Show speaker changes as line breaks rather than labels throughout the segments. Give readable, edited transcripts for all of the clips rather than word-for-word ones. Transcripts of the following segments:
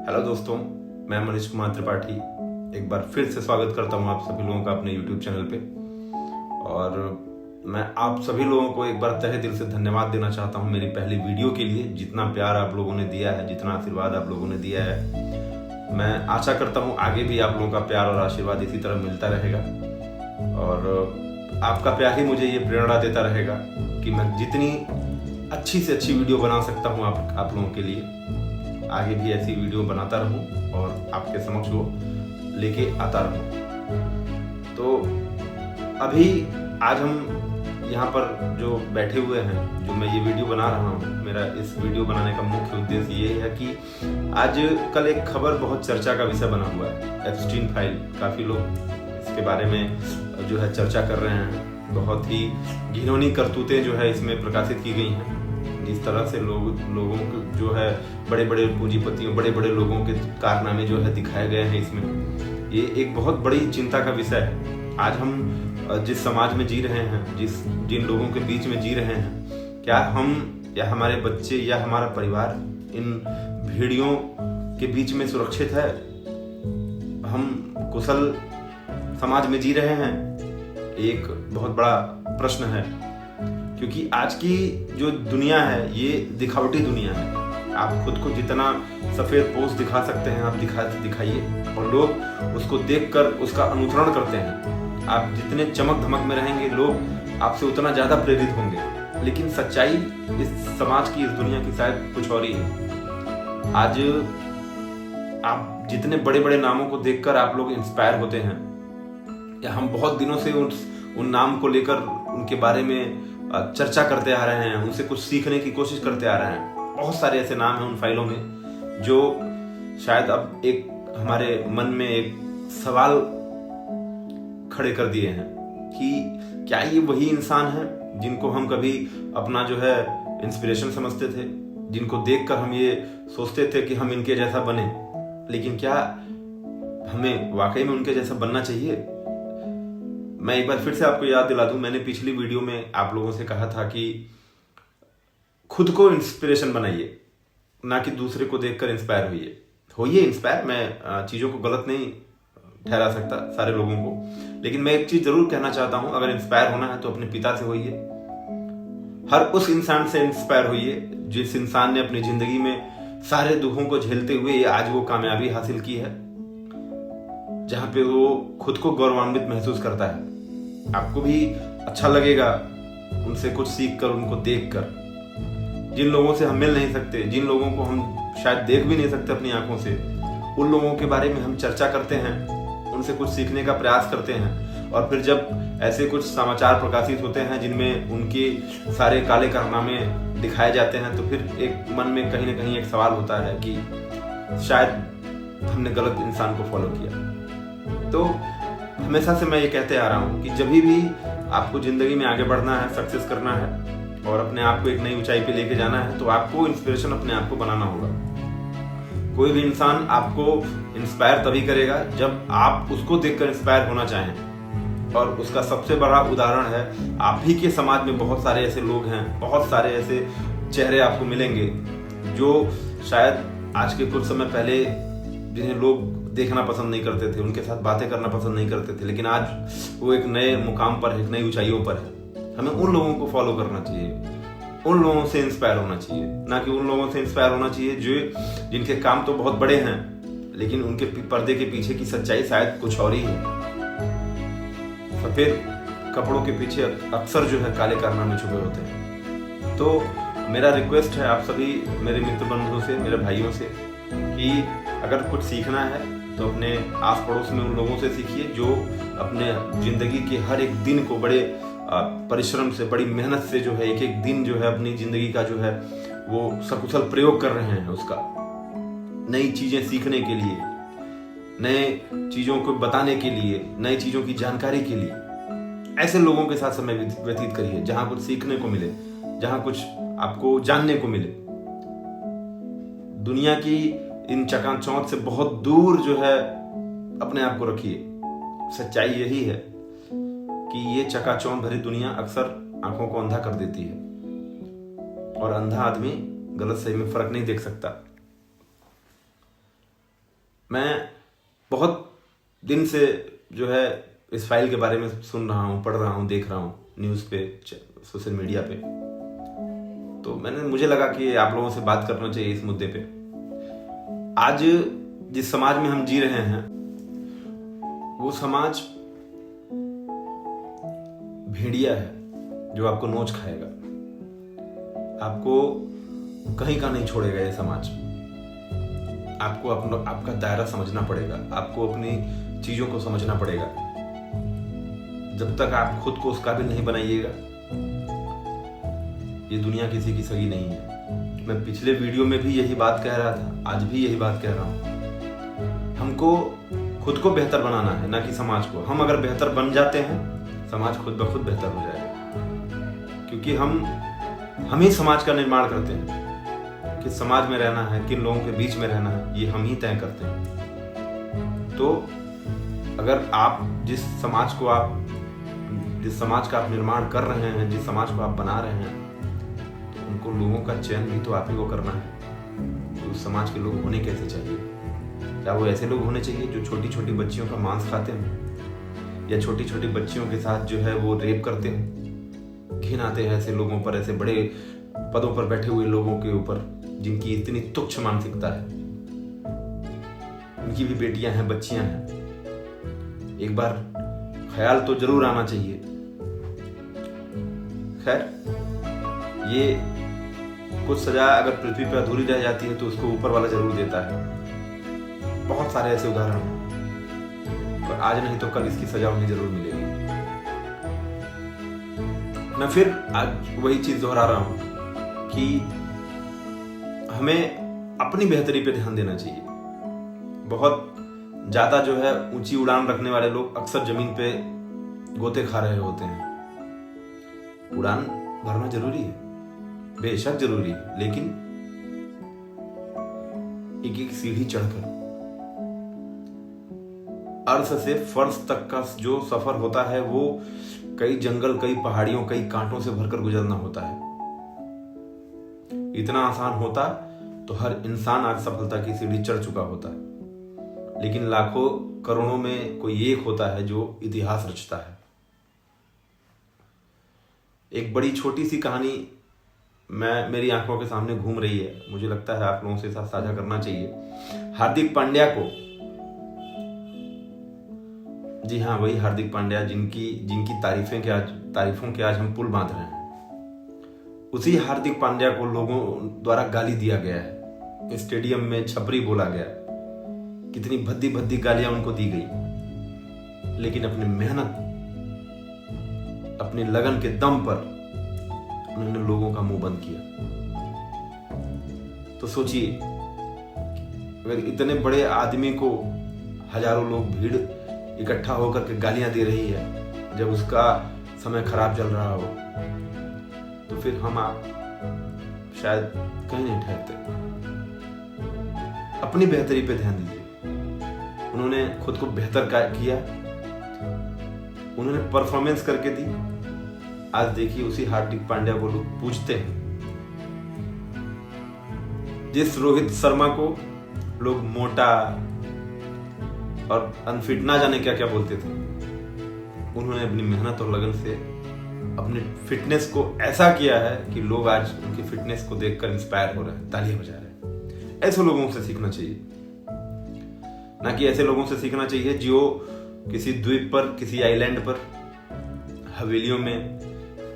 Hello दोस्तों, मैं मनीष कुमार त्रिपाठी एक बार फिर से स्वागत करता हूं आप सभी लोगों का अपने YouTube चैनल पे। और मैं आप सभी लोगों को एक बार तहे दिल से धन्यवाद देना चाहता हूं मेरी पहली वीडियो के लिए। जितना प्यार आप लोगों ने दिया है, जितना आशीर्वाद आप लोगों ने दिया है, मैं आशा करता हूं आगे भी आप लोगों का प्यार और आशीर्वाद इसी तरह मिलता रहेगा। और आपका प्यार ही मुझे ये प्रेरणा देता रहेगा कि मैं जितनी अच्छी से अच्छी वीडियो बना सकता हूँ आप लोगों के लिए, आगे भी ऐसी वीडियो बनाता रहूं और आपके समक्ष वो लेके आता रहूं। तो अभी आज हम यहाँ पर जो बैठे हुए हैं, जो मैं ये वीडियो बना रहा हूँ, मेरा इस वीडियो बनाने का मुख्य उद्देश्य ये है कि आज कल एक खबर बहुत चर्चा का विषय बना हुआ है, एप्स्टीन फाइल। काफ़ी लोग इसके बारे में जो है चर्चा कर रहे हैं। बहुत ही घिनौनी करतूतें जो है इसमें प्रकाशित की गई हैं। जिस तरह से लोगों को जो है बड़े बड़े पूंजीपतियों, बड़े बड़े लोगों के कारनामे जो है दिखाए गए हैं इसमें, ये एक बहुत बड़ी चिंता का विषय है। आज हम जिस समाज में जी रहे हैं, जिन लोगों के बीच में जी रहे हैं, क्या हम या हमारे बच्चे या हमारा परिवार इन भेड़ियों के बीच में सुरक्षित है? हम कुशल समाज में जी रहे हैं? एक बहुत बड़ा प्रश्न है, क्योंकि आज की जो दुनिया है ये दिखावटी दुनिया है। आप खुद को जितना सफेद पोस्ट दिखा सकते हैं आप दिखाइए, और लोग उसको देखकर उसका अनुसरण करते हैं। आप जितने चमक धमक में रहेंगे, लोग आपसे उतना ज्यादा प्रेरित होंगे। लेकिन सच्चाई इस समाज की, इस दुनिया की शायद कुछ और ही है। आज आप जितने बड़े बड़े नामों को देखकर आप लोग इंस्पायर होते हैं, या हम बहुत दिनों से उन नाम को लेकर उनके बारे में चर्चा करते आ रहे हैं, उनसे कुछ सीखने की कोशिश करते आ रहे हैं। बहुत सारे ऐसे नाम हैं उन फाइलों में जो शायद अब एक हमारे मन में एक सवाल खड़े कर दिए हैं कि क्या ये वही इंसान है जिनको हम कभी अपना जो है इंस्पिरेशन समझते थे, जिनको देखकर हम ये सोचते थे कि हम इनके जैसा बने। लेकिन क्या हमें वाकई में उनके जैसा बनना चाहिए? मैं एक बार फिर से आपको याद दिला दूं, मैंने पिछली वीडियो में आप लोगों से कहा था कि खुद को इंस्पिरेशन बनाइए, ना कि दूसरे को देखकर इंस्पायर होइए इंस्पायर। मैं चीज़ों को गलत नहीं ठहरा सकता सारे लोगों को, लेकिन मैं एक चीज़ जरूर कहना चाहता हूं, अगर इंस्पायर होना है तो अपने पिता से होइए। हर उस इंसान से इंस्पायर होइए जिस इंसान ने अपनी जिंदगी में सारे दुखों को झेलते हुए आज वो कामयाबी हासिल की है, जहां पे वो खुद को गौरवान्वित महसूस करता है। आपको भी अच्छा लगेगा उनसे कुछ सीख कर, उनको देख कर। जिन लोगों से हम मिल नहीं सकते, जिन लोगों को हम शायद देख भी नहीं सकते अपनी आंखों से, उन लोगों के बारे में हम चर्चा करते हैं, उनसे कुछ सीखने का प्रयास करते हैं। और फिर जब ऐसे कुछ समाचार प्रकाशित होते हैं जिनमें उनके सारे काले कारनामे दिखाए जाते हैं, तो फिर एक मन में कहीं ना कहीं एक सवाल होता है कि शायद हमने गलत इंसान को फॉलो किया। तो हमेशा से मैं ये कहते आ रहा हूँ कि जब भी आपको जिंदगी में आगे बढ़ना है, सक्सेस करना है और अपने आप को एक नई ऊंचाई पे लेके जाना है, तो आपको इंस्पिरेशन अपने आप को बनाना होगा। कोई भी इंसान आपको इंस्पायर तभी करेगा जब आप उसको देखकर इंस्पायर होना चाहें। और उसका सबसे बड़ा उदाहरण है आप ही के समाज में बहुत सारे ऐसे लोग हैं, बहुत सारे ऐसे चेहरे आपको मिलेंगे जो शायद आज के कुछ समय पहले जिन्हें लोग देखना पसंद नहीं करते थे, उनके साथ बातें करना पसंद नहीं करते थे, लेकिन आज वो एक नए मुकाम पर है, एक नई ऊंचाइयों पर है। हमें उन लोगों को फॉलो करना चाहिए, उन लोगों से इंस्पायर होना चाहिए, ना कि उन लोगों से इंस्पायर होना चाहिए जिनके काम तो बहुत बड़े हैं, लेकिन उनके पर्दे के पीछे की सच्चाई शायद कुछ और ही है। सफेद कपड़ों के पीछे अक्सर जो है काले कारनामे छुपे होते हैं। तो मेरा रिक्वेस्ट है आप सभी मेरे मित्र बंधुओं से, मेरे भाइयों से, कि अगर कुछ सीखना है तो अपने आस पड़ोस में उन लोगों से सीखिए जो अपने जिंदगी के हर एक दिन को बड़े परिश्रम से, बड़ी मेहनत से जो है एक एक दिन जो है अपनी जिंदगी का जो है वो सकुशल प्रयोग कर रहे हैं, उसका नई चीजें सीखने के लिए, नए चीजों को बताने के लिए, नई चीजों की जानकारी के लिए। ऐसे लोगों के साथ समय व्यतीत करिए जहां कुछ सीखने को मिले, जहां कुछ आपको जानने को मिले। दुनिया की इन चकाचौंध से बहुत दूर जो है अपने आप को रखिए। सच्चाई यही है कि ये चकाचौंध भरी दुनिया अक्सर आंखों को अंधा कर देती है, और अंधा आदमी गलत सही में फर्क नहीं देख सकता। मैं बहुत दिन से जो है इस फाइल के बारे में सुन रहा हूँ, पढ़ रहा हूँ, देख रहा हूँ न्यूज़ पे, सोशल मीडिया पे। तो मुझे लगा कि आप लोगों से बात करना चाहिए इस मुद्दे पे। आज जिस समाज में हम जी रहे हैं वो समाज भेड़िया है जो आपको नोच खाएगा। आपको कहीं का नहीं छोड़ेगा ये समाज। आपको आपका दायरा समझना पड़ेगा, आपको अपनी चीजों को समझना पड़ेगा। जब तक आप खुद को उस काबिल नहीं बनाइएगा, ये दुनिया किसी की सगी नहीं है। मैं पिछले वीडियो में भी यही बात कह रहा था, आज भी यही बात कह रहा हूं। हमको खुद को बेहतर बनाना है, ना कि समाज को। हम अगर बेहतर बन जाते हैं, समाज खुद ब खुद बेहतर हो जाएगा। क्योंकि हम ही समाज का निर्माण करते हैं। किस समाज में रहना है, किन लोगों के बीच में रहना है, ये हम ही तय करते हैं। तो अगर आप जिस समाज का आप निर्माण कर रहे हैं, जिस समाज को आप बना रहे हैं, तो उनको लोगों का चयन भी तो आप ही को करना है। तो उस समाज के लोग होने कैसे चाहिए? क्या वो ऐसे लोग होने चाहिए जो छोटी छोटी बच्चियों का मांस खाते हैं, या छोटी छोटी बच्चियों के साथ जो है वो रेप करते हैं? घिन आते हैं ऐसे लोगों पर, ऐसे बड़े पदों पर बैठे हुए लोगों के ऊपर जिनकी इतनी तुच्छ मानसिकता है। उनकी भी बेटियां हैं, बच्चियां हैं। एक बार ख्याल तो जरूर आना चाहिए। खैर, ये कुछ सजा अगर पृथ्वी पर अधूरी रह जाती है तो उसको ऊपर वाला जरूर देता है। बहुत सारे ऐसे उदाहरण हैं, पर आज नहीं तो कल इसकी सजा उन्हें जरूर मिलेगी। मैं फिर आज वही चीज दोहरा रहा हूं कि हमें अपनी बेहतरी पे ध्यान देना चाहिए। बहुत ज्यादा जो है ऊंची उड़ान रखने वाले लोग अक्सर जमीन पे गोते खा रहे होते हैं। उड़ान भरना जरूरी है, बेशक जरूरी है, लेकिन एक एक सीढ़ी चढ़कर अर्श से फर्श तक का जो सफर होता है वो कई जंगल, कई पहाड़ियों, कई कांटों से भरकर गुजरना होता है। इतना आसान होता तो हर इंसान आज सफलता की सीढ़ी चढ़ चुका होता है। लेकिन लाखों करोड़ों में कोई एक होता है जो इतिहास रचता है। एक बड़ी छोटी सी कहानी मेरी आंखों के सामने घूम रही है, मुझे लगता है आप लोगों से साथ साझा करना चाहिए। हार्दिक पांड्या को, जी हाँ, वही हार्दिक पांड्या जिनकी तारीफों के आज हम पुल बांध रहे हैं, उसी हार्दिक पांड्या को लोगों द्वारा गाली दिया गया है। स्टेडियम में छपरी बोला गया, कितनी भद्दी भद्दी गालियां उनको दी गई। लेकिन अपनी मेहनत, अपनी लगन के दम पर उन्होंने लोगों का मुंह बंद किया। तो सोचिए, अगर इतने बड़े आदमी को हजारों लोग भीड़ इकट्ठा होकर के गालियां दे रही है जब उसका समय खराब चल रहा हो, तो फिर हम आप शायद कहीं नहीं ठहरते। अपनी बेहतरी पे ध्यान दीजिए। उन्होंने खुद को बेहतर किया, उन्होंने परफॉर्मेंस करके दी। आज देखिए उसी हार्दिक पांड्या को लोग पूछते हैं। जिस रोहित शर्मा को लोग मोटा और अनफिट ना जाने क्या क्या बोलते थे, उन्होंने अपनी मेहनत और लगन से अपने फिटनेस को ऐसा किया है कि लोग आज उनकी फिटनेस को देखकर इंस्पायर हो रहे हैं, तालियां बजा रहे हैं। ऐसे लोगों से सीखना चाहिए, ना कि ऐसे लोगों से सीखना चाहिए जो किसी द्वीप पर, किसी आइलैंड पर, हवेलियों में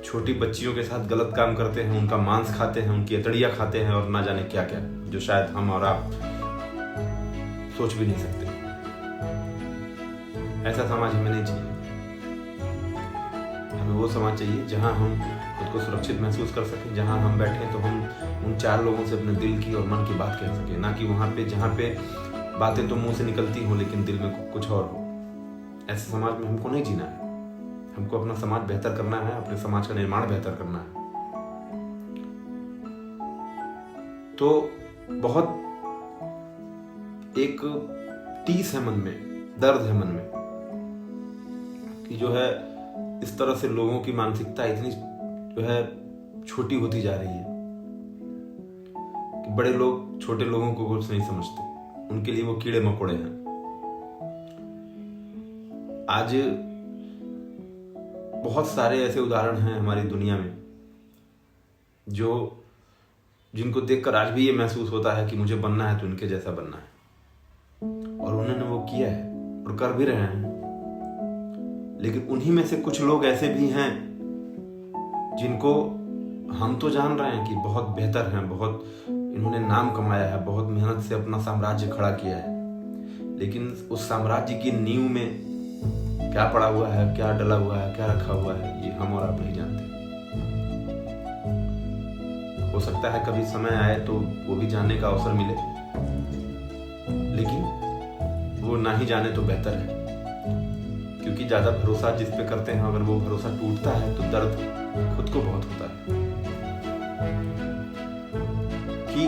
छोटी बच्चियों के साथ गलत काम करते हैं, उनका मांस खाते हैं, उनकी अतड़ियां खाते हैं और ना जाने क्या क्या, जो शायद हम और आप सोच भी नहीं सकते। ऐसा समाज हमें नहीं चाहिए। हमें वो समाज चाहिए जहां हम खुद को सुरक्षित महसूस कर सकें, जहां हम बैठे तो हम उन चार लोगों से अपने दिल की और मन की बात कह सकें, ना कि वहां पे जहां पे बातें तो मुंह से निकलती हो लेकिन दिल में कुछ और हो। ऐसे समाज में हमको नहीं जीना है। हमको अपना समाज बेहतर करना है, अपने समाज का निर्माण बेहतर करना है। तो बहुत एक टीस है मन में, दर्द है मन में कि जो है इस तरह से लोगों की मानसिकता इतनी जो है छोटी होती जा रही है कि बड़े लोग छोटे लोगों को कुछ नहीं समझते। उनके लिए वो कीड़े मकोड़े हैं। आज बहुत सारे ऐसे उदाहरण हैं हमारी दुनिया में जिनको देखकर आज भी ये महसूस होता है कि मुझे बनना है तो इनके जैसा बनना है, और उन्होंने वो किया है और कर भी रहे हैं। लेकिन उन्हीं में से कुछ लोग ऐसे भी हैं जिनको हम तो जान रहे हैं कि बहुत बेहतर हैं, बहुत इन्होंने नाम कमाया है, बहुत मेहनत से अपना साम्राज्य खड़ा किया है, लेकिन उस साम्राज्य की नींव में क्या पड़ा हुआ है, क्या डला हुआ है, क्या रखा हुआ है, ये हम और आप नहीं जानते। हो सकता है कभी समय आए तो वो भी जानने का अवसर मिले, लेकिन वो ना ही जाने तो बेहतर है, क्योंकि ज्यादा भरोसा जिस पे करते हैं अगर वो भरोसा टूटता है तो दर्द खुद को बहुत होता है। कि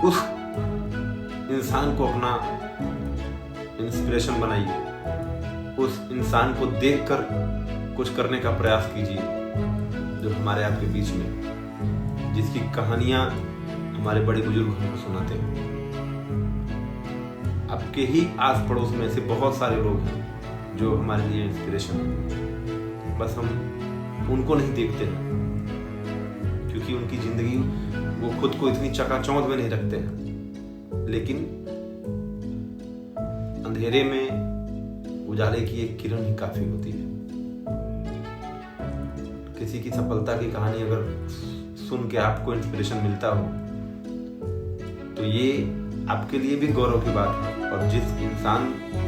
उस इंसान को अपना इंस्पिरेशन बनाइए, उस इंसान को देखकर कुछ करने का प्रयास कीजिए जो हमारे आपके बीच में, जिसकी कहानियां हमारे बड़े बुजुर्ग हमको सुनाते हैं। आपके ही आस पड़ोस में ऐसे बहुत सारे लोग हैं जो हमारे लिए इंस्पिरेशन है, बस हम उनको नहीं देखते हैं क्योंकि उनकी जिंदगी वो खुद को इतनी चकाचौंध में नहीं रखते हैं, लेकिन अंधेरे में उजाले की एक किरण ही काफी होती है। किसी की सफलता की कहानी अगर सुन के आपको इंस्पिरेशन मिलता हो तो ये आपके लिए भी गौरव की बात है, और जिस इंसान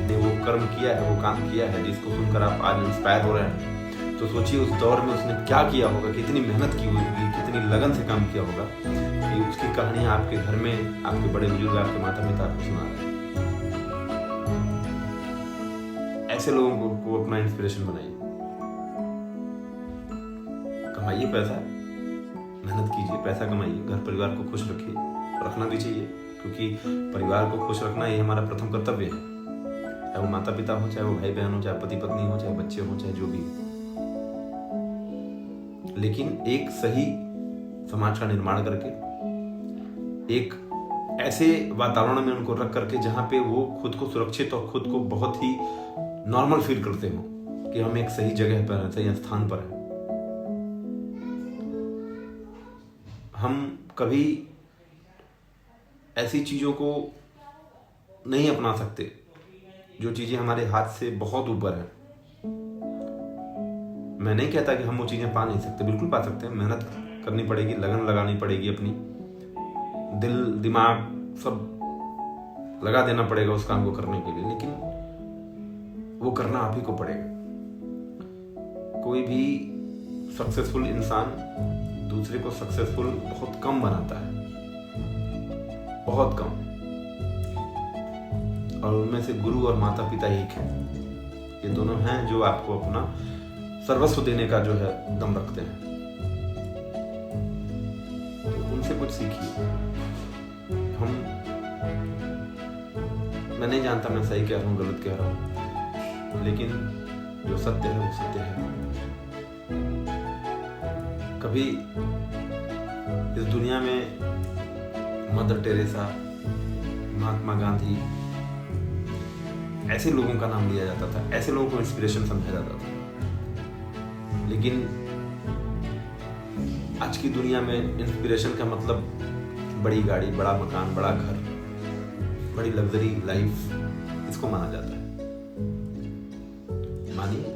ने वो कर्म किया है, वो काम किया है, जिसको सुनकर आप आज इंस्पायर हो रहे हैं, तो सोचिए उस दौर में उसने क्या किया होगा, कितनी मेहनत की होगी, कितनी लगन से काम किया होगा कि उसकी कहानी आपके घर में आपके बड़े बुजुर्ग, आपके माता पिता आपको सुना रहे हैं। ऐसे लोगों को अपना इंस्पिरेशन बनाइए, कमाइए पैसा, मेहनत कीजिए, पैसा कमाइए, घर परिवार को खुश रखिए, रखना भी चाहिए, क्योंकि परिवार को खुश रखना ये हमारा प्रथम कर्तव्य है, चाहे वो माता पिता हो, चाहे वो भाई बहन हो, चाहे पति पत्नी हो, चाहे बच्चे हो, चाहे जो भी हो। लेकिन एक सही समाज का निर्माण करके, एक ऐसे वातावरण में उनको रख करके जहां पे वो खुद को सुरक्षित और खुद को बहुत ही नॉर्मल फील करते हो कि हम एक सही जगह पर हैं, सही स्थान पर हैं। हम कभी ऐसी चीजों को नहीं अपना सकते जो चीजें हमारे हाथ से बहुत ऊपर है। मैं नहीं कहता कि हम वो चीजें पा नहीं सकते, बिल्कुल पा सकते हैं, मेहनत करनी पड़ेगी, लगन लगानी पड़ेगी, अपनी दिल दिमाग सब लगा देना पड़ेगा उस काम को करने के लिए, लेकिन वो करना आप ही को पड़ेगा। कोई भी सक्सेसफुल इंसान दूसरे को सक्सेसफुल बहुत कम बनाता है, बहुत कम, और उनमें से गुरु और माता पिता एक हैं। ये दोनों हैं जो आपको अपना सर्वस्व देने का जो है दम रखते हैं, तो उनसे कुछ सीखिए। मैं नहीं जानता मैं सही कह रहा हूँ गलत कह रहा हूँ, लेकिन जो सत्य है वो सत्य है। कभी इस दुनिया में मदर टेरेसा, महात्मा गांधी, ऐसे लोगों का नाम लिया जाता था, ऐसे लोगों को इंस्पिरेशन समझा जाता था, लेकिन आज की दुनिया में इंस्पिरेशन का मतलब बड़ी गाड़ी, बड़ा मकान, बड़ा घर, बड़ी लग्जरी लाइफ, इसको माना जाता है।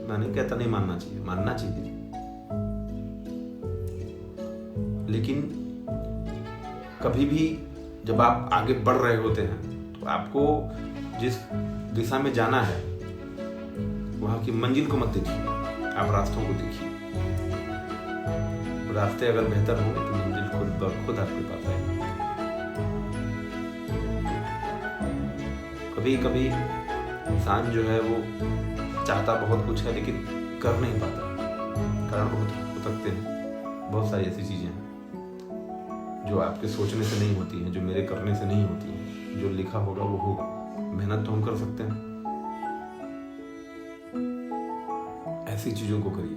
मैं नहीं कहता नहीं मानना चाहिए, मानना चाहिए, लेकिन कभी भी जब आप आगे बढ़ रहे होते हैं तो आपको जिस दिशा में जाना है वहां की मंजिल को मत देखिए, आप रास्तों को देखिए। रास्ते अगर बेहतर होंगे तो मंजिल खुद ब खुद आपके पास आएगी। कभी कभी इंसान जो है वो चाहता बहुत कुछ है लेकिन कर नहीं पाता, कारण बहुत हो सकते हैं। बहुत सारी ऐसी चीजें हैं जो आपके सोचने से नहीं होती हैं, जो मेरे करने से नहीं होती हैं, जो लिखा होगा वो होगा। मेहनत तो हम कर सकते हैं, ऐसी चीजों को करिए,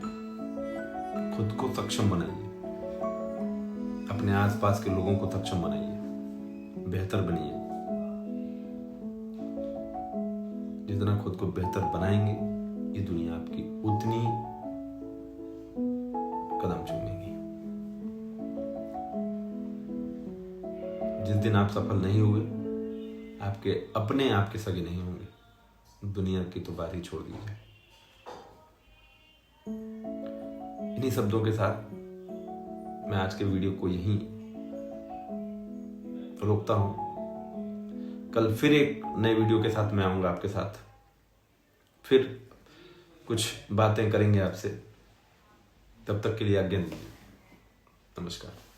खुद को सक्षम बनाइए, अपने आसपास के लोगों को सक्षम बनाइए, बेहतर बनिए। जितना खुद को बेहतर बनाएंगे, ये दुनिया आपकी उतनी कदम चूमेगी। जिस दिन आप सफल नहीं हुए, आपके अपने आप के सगे नहीं होंगे, दुनिया की तो बारी छोड़ दीजिए। इन्हीं शब्दों के साथ मैं आज के वीडियो को यहीं रोकता हूं। कल फिर एक नए वीडियो के साथ मैं आऊंगा आपके साथ, फिर कुछ बातें करेंगे आपसे। तब तक के लिए आज्ञा दीजिए। नमस्कार।